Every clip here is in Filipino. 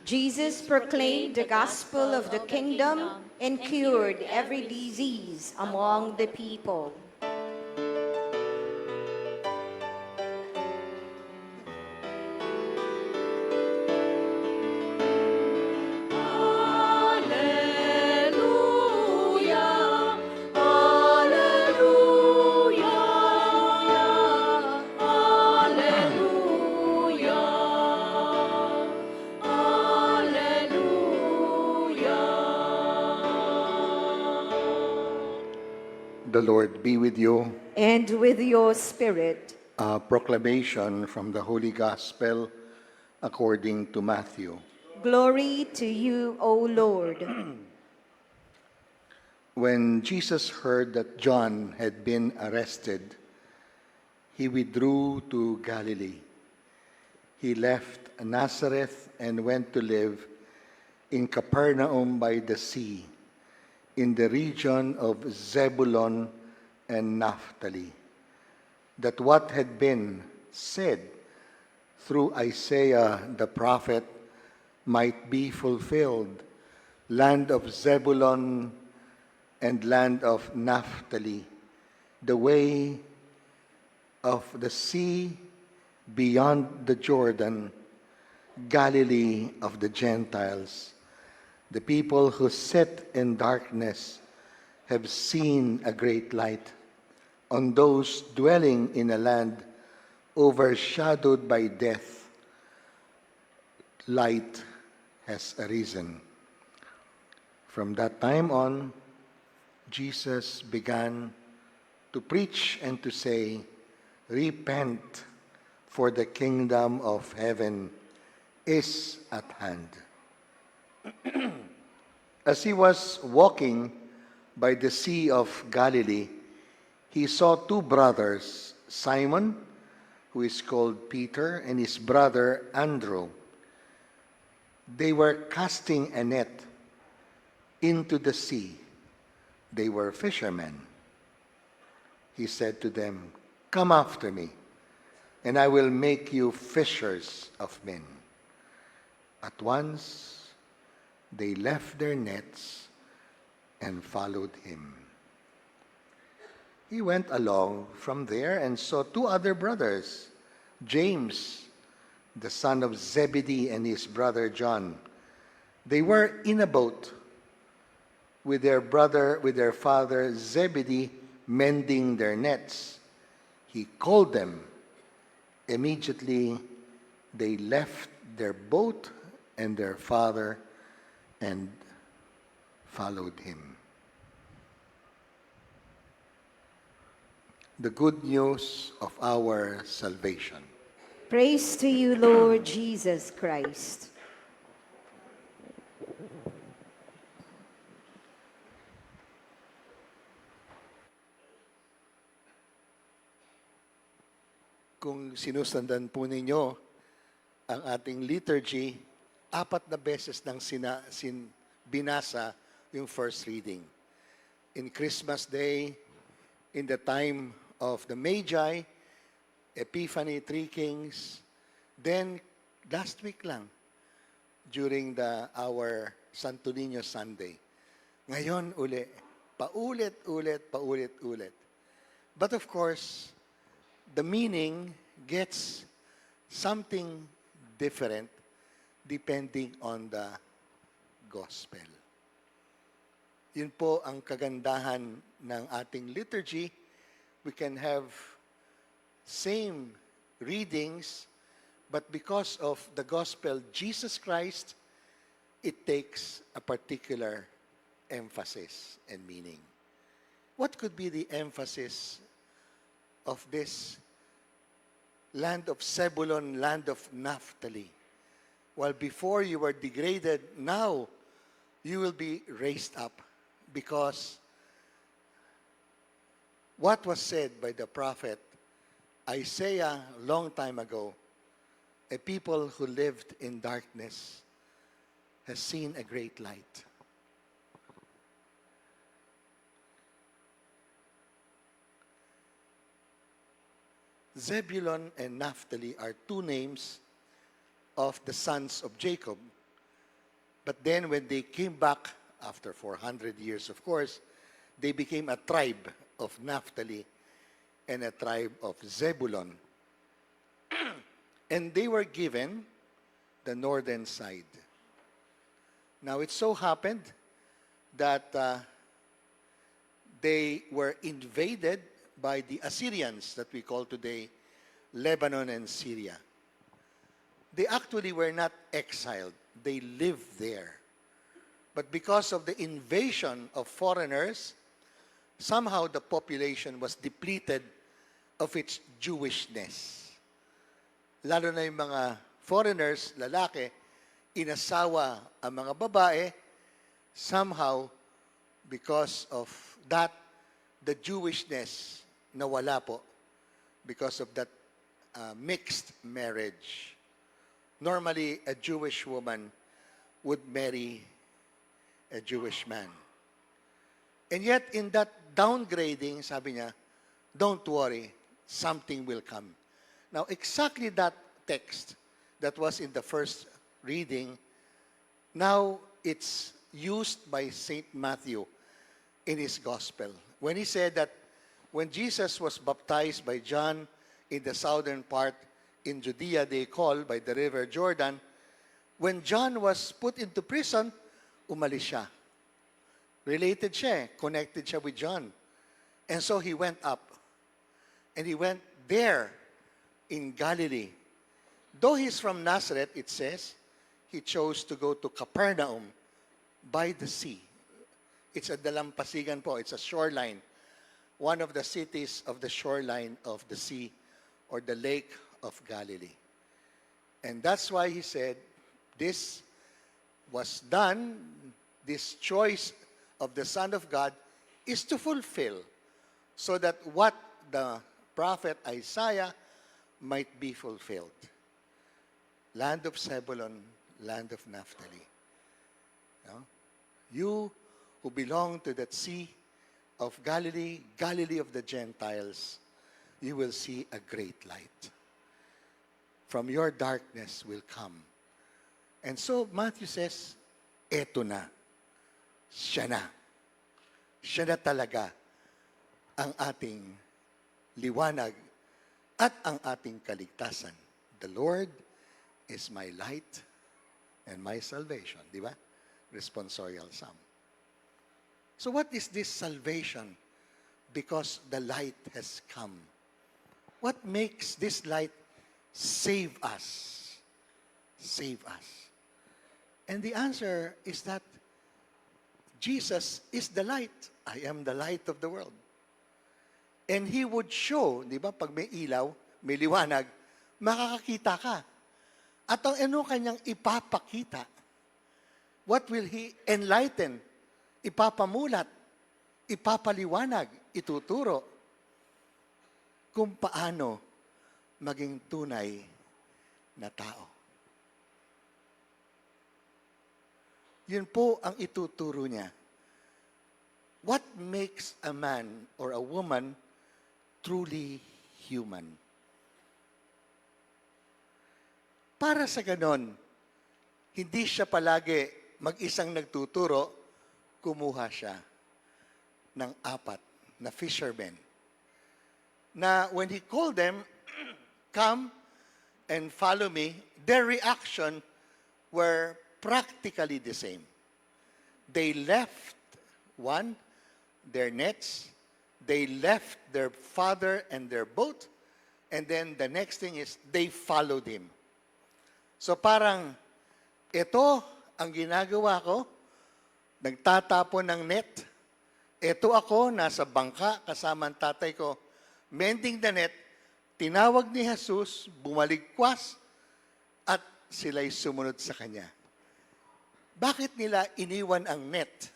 Jesus proclaimed the gospel of the kingdom and cured every disease among the people. The Lord be with you. And with your spirit. A proclamation from the Holy Gospel according to Matthew. Glory to you, O Lord. When Jesus heard that John had been arrested, he withdrew to Galilee. He left Nazareth and went to live in Capernaum by the sea, in the region of Zebulun and Naphtali, that what had been said through Isaiah the prophet might be fulfilled, land of Zebulun and land of Naphtali, the way of the sea beyond the Jordan, Galilee of the Gentiles. The people who sit in darkness have seen a great light. On those dwelling in a land overshadowed by death, light has arisen. From that time on, Jesus began to preach and to say, "Repent, for the kingdom of heaven is at hand." As he was walking by the Sea of Galilee, he saw two brothers, Simon, who is called Peter, and his brother Andrew. They were casting a net into the sea. They were fishermen. He said to them, "Come after me, and I will make you fishers of men." At once, they left their nets and followed him. He went along from there and saw two other brothers, James, the son of Zebedee, and his brother John. They were in a boat with their father Zebedee, mending their nets. He called them. Immediately, they left their boat and their father and followed him. The good news of our salvation. Praise to you, Lord Jesus Christ. Kung sinusundan po ninyo ang ating liturgy, 4 na beses nang binasa yung first reading. In Christmas Day, in the time of the Magi, Epiphany, Three Kings, then last week lang, during our Santo Niño Sunday. Ngayon uli, paulit-ulit. But of course, the meaning gets something different depending on the gospel. Yun po ang kagandahan ng ating liturgy. We can have same readings, but because of the gospel, Jesus Christ, it takes a particular emphasis and meaning. What could be the emphasis of this land of Zebulun, land of Naphtali? While before you were degraded, now you will be raised up, because what was said by the prophet Isaiah a long time ago, a people who lived in darkness has seen a great light. Zebulun and Naphtali are two names of the sons of Jacob. But then when they came back, after 400 years, of course, they became a tribe of Naphtali and a tribe of Zebulun. And they were given the northern side. Now, it so happened that they were invaded by the Assyrians that we call today Lebanon and Syria. They actually were not exiled. They lived there. But because of the invasion of foreigners, somehow the population was depleted of its Jewishness. Lalo na yung mga foreigners, lalaki, inasawa ang mga babae, somehow, because of that, the Jewishness nawala po because of that mixed marriage. Normally, a Jewish woman would marry a Jewish man. And yet, in that downgrading, sabi niya, don't worry, something will come. Now, exactly that text that was in the first reading, now it's used by St. Matthew in his gospel. When he said that when Jesus was baptized by John in the southern part in Judea, they call by the river Jordan, when John was put into prison, umalis siya. Related siya, connected siya with John. And so he went up. And he went there in Galilee. Though he's from Nazareth, it says, he chose to go to Capernaum by the sea. It's a dalampasigan po. It's a shoreline. One of the cities of the shoreline of the sea or the lake of Galilee. And that's why he said, this was done, this choice of the Son of God is to fulfill so that what the prophet Isaiah might be fulfilled. Land of Zebulun, land of Naphtali. No? You who belong to that sea of Galilee, Galilee of the Gentiles, you will see a great light. From your darkness will come. And so Matthew says, eto na. Siya na. Siya na talaga ang ating liwanag at ang ating kaligtasan. The Lord is my light and my salvation. Di ba? Responsorial psalm. So what is this salvation? Because the light has come. What makes this light save us? Save us. And the answer is that Jesus is the light. I am the light of the world. And He would show, di ba, pag may ilaw, may liwanag, makakakita ka. At ang ano kanyang ipapakita? What will He enlighten? Ipapamulat, ipapaliwanag, ituturo kung paano maging tunay na tao. Yun po ang ituturo niya. What makes a man or a woman truly human? Para sa ganon, hindi siya palagi mag-isang nagtuturo, kumuha siya ng 4 na fishermen. Na when he called them, come and follow me, their reaction were practically the same. They left, one, their nets, they left their father and their boat, and then the next thing is they followed him. So parang, ito ang ginagawa ko, nagtatapon ng net. Ito ako, nasa bangka, kasama ang tatay ko, mending the net, tinawag ni Jesus, bumaligkwas, at sila'y sumunod sa Kanya. Bakit nila iniwan ang net?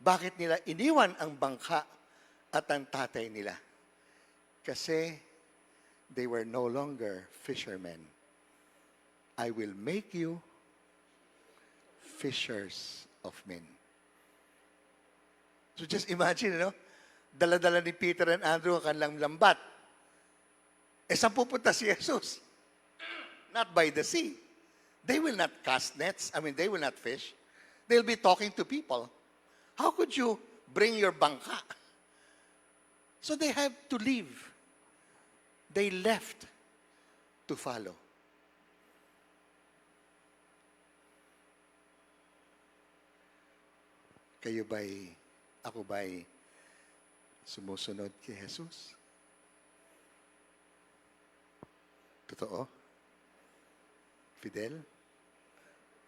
Bakit nila iniwan ang bangka at ang tatay nila? Kasi they were no longer fishermen. I will make you fishers of men. So just imagine, dala-dala ni Peter and Andrew ang kanilang lambat. Saan pupunta si Jesus? Not by the sea. They will not cast nets. I mean, they will not fish. They'll be talking to people. How could you bring your bangka? So they have to leave. They left to follow. Kayo ba'y, ako ba'y sumusunod kay Jesus? Totoo? Fidel?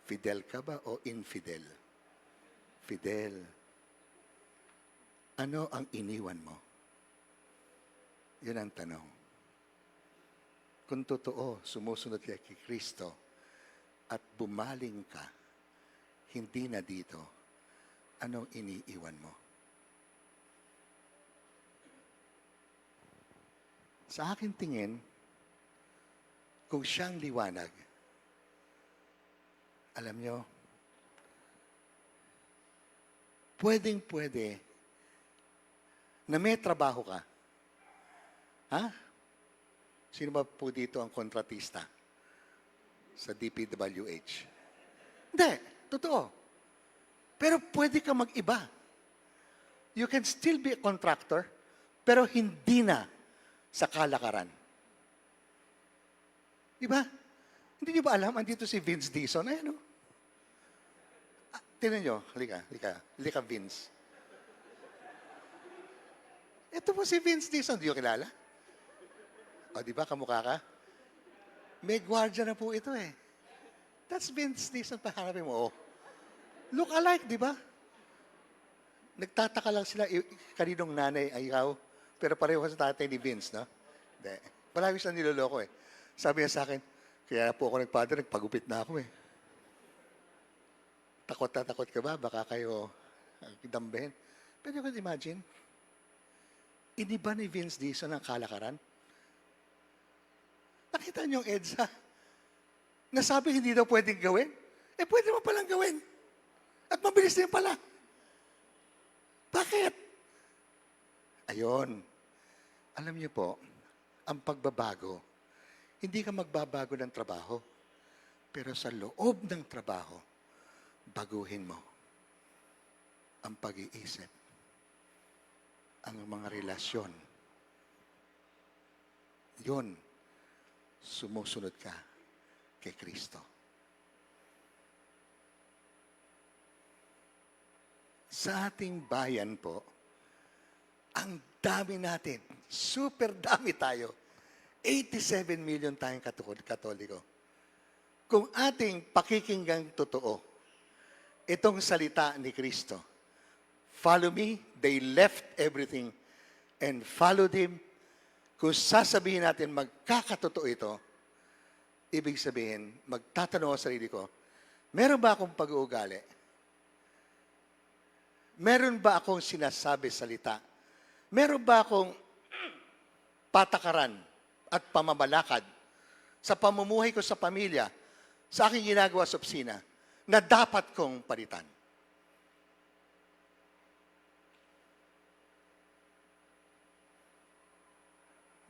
Fidel ka ba o infidel? Fidel. Ano ang iniwan mo? Yun ang tanong. Kung totoo, sumusunod ka kay Kristo at bumaling ka, hindi na dito, anong iniiwan mo? Sa akin tingin, kung siyang liwanag, alam nyo, pwedeng-pwede na may trabaho ka. Ha? Sino ba po dito ang kontratista sa DPWH? Hindi, totoo. Pero pwede ka mag-iba. You can still be a contractor, pero hindi na sa kalakaran. Di ba? Hindi niyo ba alam, andito si Vince Dizon. Ayan o. Tignan nyo, halika Vince. Ito po si Vince Dizon, di nyo kilala? O, di ba, kamukha ka? May gwardiya na po ito eh. That's Vince Dizon, pahanapin mo. Oh. Look alike, di ba? Nagtataka lang sila, kaninong nanay ay ikaw, pero pareho sa tatay ni Vince, no? Hindi. Palagi siya niloloko eh. Sabi niya sa akin, kaya po ako nagpadre, nagpagupit na ako eh. Takot na takot ka ba? Baka kayo dambehin. Pero you can imagine, iniba ni Vince Dizon ang kalakaran. Nakita niyo yung EDSA? Nasabi hindi daw pwedeng gawin? Eh pwede mo palang gawin. At mabilis din pala. Bakit? Ayon. Alam niyo po, ang pagbabago, hindi ka magbabago ng trabaho. Pero sa loob ng trabaho, baguhin mo ang pag-iisip, ang mga relasyon. Yun, sumusunod ka kay Kristo. Sa ating bayan po, ang dami natin, super dami tayo. 87 million tayong Katoliko. Kung ating pakikinggang totoo, itong salita ni Kristo, follow me, they left everything and followed Him. Kung sasabihin natin magkakatotoo ito, ibig sabihin, magtatanong ako sa sarili ko, meron ba akong pag-uugali? Meron ba akong sinasabi salita? Meron ba akong patakaran at pamamalakad sa pamumuhay ko sa pamilya, sa aking ginagawa sa opisina, na dapat kong palitan?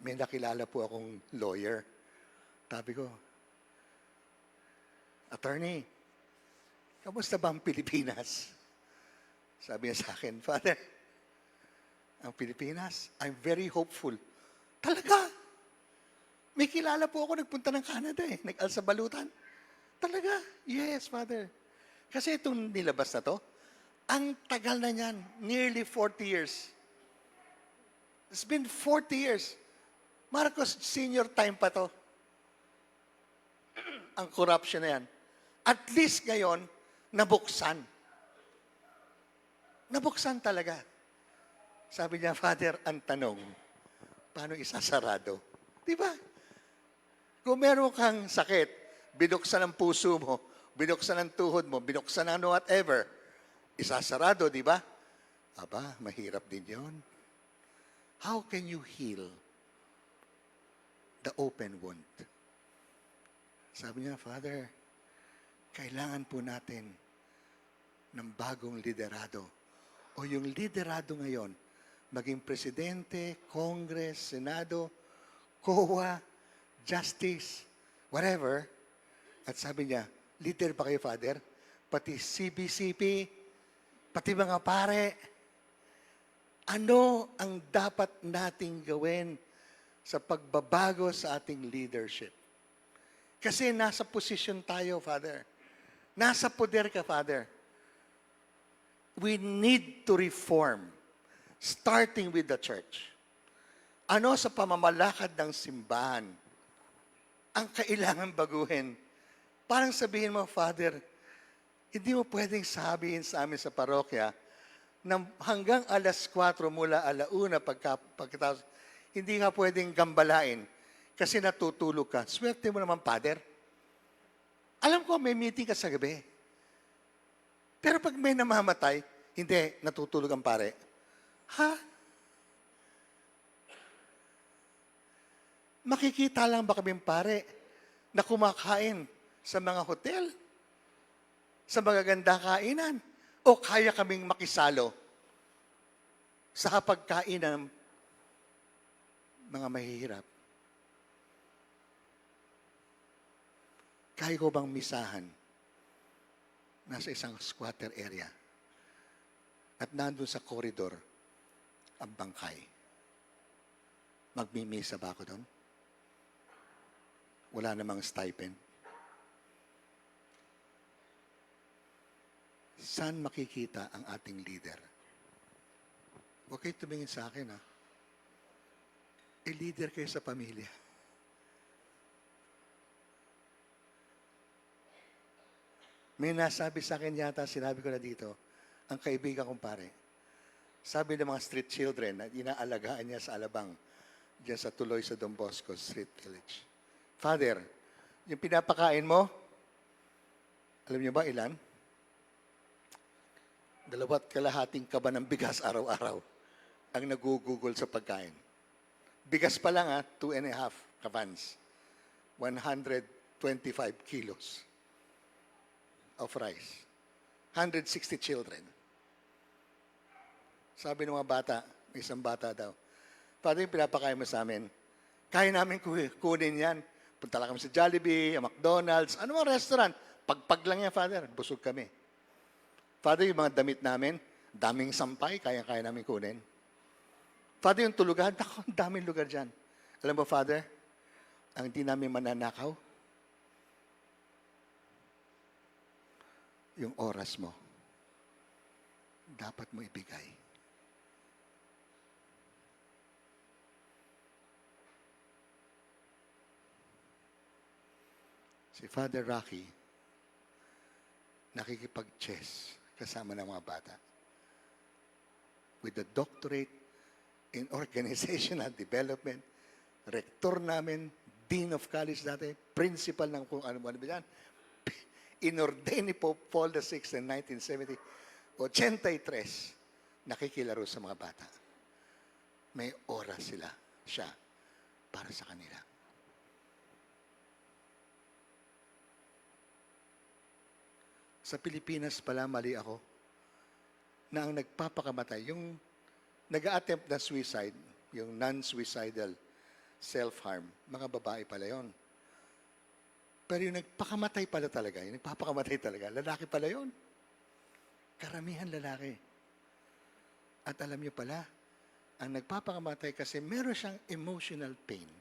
May nakilala po akong lawyer. Sabi ko, attorney, kamusta ba ang Pilipinas? Sabi niya sa akin, Father, ang Pilipinas, I'm very hopeful. Talaga? May kilala po ako nagpunta ng Canada eh. Nag-alsa balutan. Talaga? Yes, Father. Kasi itong nilabas na to, ang tagal na niyan. Nearly 40 years. It's been 40 years. Marcos, senior time pa to. Ang corruption na yan. At least ngayon, nabuksan. Nabuksan talaga. Sabi niya, Father, ang tanong, paano isasarado? Di ba? Kung meron kang sakit, binuksan ang puso mo, binuksan ang tuhod mo, binuksan ang whatever, isasarado, di ba? Aba, mahirap din yon. How can you heal the open wound? Sabi niya, Father, kailangan po natin ng bagong liderado. O yung liderado ngayon, maging presidente, Congress, Senado, COA, Justice, whatever. At sabi niya, Leader pa kayo, Father? Pati CBCP, pati mga pare. Ano ang dapat nating gawin sa pagbabago sa ating leadership? Kasi nasa posisyon tayo, Father. Nasa poder ka, Father. We need to reform, starting with the church. Ano sa pamamalakad ng simbahan ang kailangan baguhin? Parang sabihin mo, Father, hindi mo pwedeng sabihin sa amin sa parokya na hanggang alas 4 mula alauna pagkatapos, hindi ka pwedeng gambalain kasi natutulog ka. Swerte mo naman, Father. Alam ko, may meeting ka sa gabi. Pero pag may namamatay, hindi, natutulog ang pare. Ha? Makikita lang ba kaming pare na kumakain sa mga hotel? Sa magagandang kainan? O kaya kaming makisalo sa pagkain ng mga mahihirap? Kaya ko bang misahan nasa isang squatter area at nandun sa koridor ang bangkay? Magmimisa ba ako doon? Wala namang stipend. Saan makikita ang ating leader? Huwag kayo tumingin sa akin, ha? Leader kayo sa pamilya. May nasabi sa akin yata, sinabi ko na dito, ang kaibigan kong pare. Sabi ng mga street children na inaalagaan niya sa Alabang, diyan sa tuloy sa Don Bosco Street Village. Father, yung pinapakain mo, alam niyo ba ilan? 2.5 kaba ng bigas araw-araw ang nagugugol sa pagkain. Bigas pa lang 2.5 kabans. 125 kilos of rice. 160 children. Sabi ng mga bata, may isang bata daw, Father, yung pinapakain mo sa amin, kaya namin kunin yan. Punta lang kami sa Jollibee, McDonald's, ano mga restaurant. Pagpag lang yan, Father. Busog kami. Father, yung mga damit namin, daming sampay, kaya namin kunin. Father, yung tulugan, ang daming lugar dyan. Alam mo, Father, ang hindi namin mananakaw, yung oras mo, dapat mo ibigay. Si Father Rocky, nakikipag-chess kasama ng mga bata. With a doctorate in organizational development, rector namin, dean of college dati, principal ng kung ano-ano ba yan, inordain ni Pope Paul VI in 1970, 83, nakikilaro sa mga bata. May oras siya para sa kanila. Sa Pilipinas pala, mali ako, na ang nagpapakamatay, yung nag-attempt na suicide, yung non-suicidal self-harm, mga babae pala yon. Pero yung nagpakamatay pala talaga, yung nagpapakamatay talaga, lalaki pala yon. Karamihan lalaki. At alam niyo pala, ang nagpapakamatay kasi meron siyang emotional pain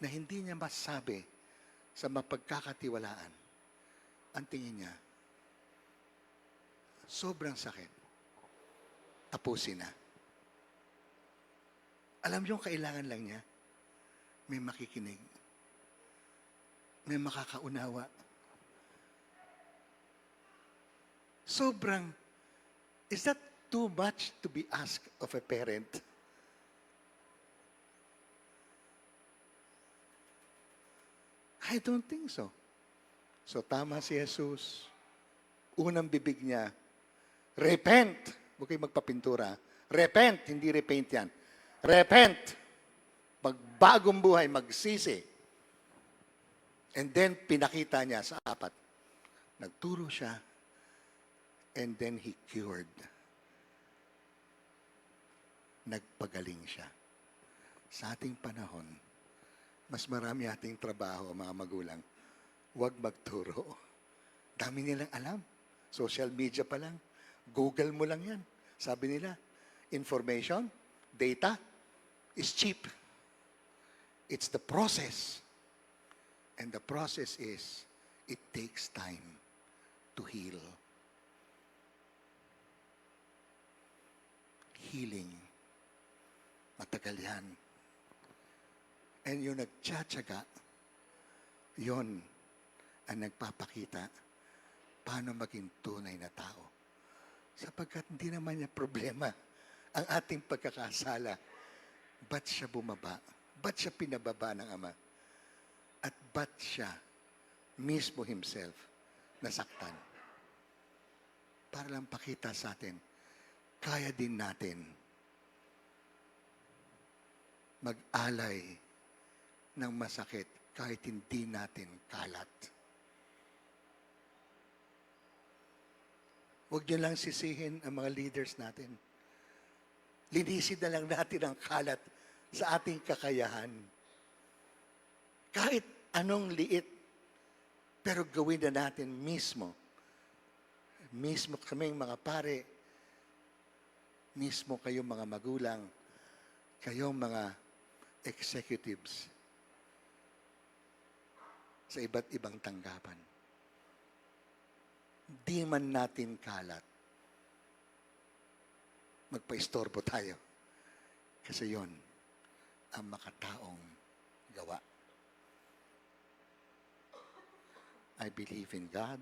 na hindi niya masabi sa mapagkakatiwalaan. Ang tingin niya, sobrang sakit. Tapusin na. Alam niyo, kailangan lang niya, may makikinig. May makakaunawa. Sobrang, is that too much to be asked of a parent? I don't think so. So tama si Jesus. Unang bibig niya, repent. Huwag kayo magpapintura. Repent, hindi repaint yan. Repent. Magbagong buhay, magsisi. And then, pinakita niya sa 4. Nagturo siya. And then, he cured. Nagpagaling siya. Sa ating panahon, mas marami ating trabaho, mga magulang. Huwag magturo. Dami nilang alam. Social media pa lang. Google mo lang yan. Sabi nila, information, data, is cheap. It's the process. And the process is, it takes time to heal. Healing. Matagal yan. And yung nagtsatsaga, yon ang nagpapakita paano maging tunay na tao. Sapagkat hindi naman niya problema ang ating pagkakasala. Ba't siya bumaba? Ba't siya pinababa ng Ama? At ba't siya mismo himself nasaktan? Para lang pakita sa atin, kaya din natin mag-alay ng masakit kahit hindi natin kalat. Huwag niyo lang sisihin ang mga leaders natin. Linisin na lang natin ang kalat sa ating kakayahan. Kahit anong liit, pero gawin na natin mismo. Mismo kaming mga pare, mismo kayong mga magulang, kayong mga executives sa iba't ibang tanggapan. Di man natin kalat, magpaistorbo tayo. Kasi yon ang makataong gawa. I believe in God.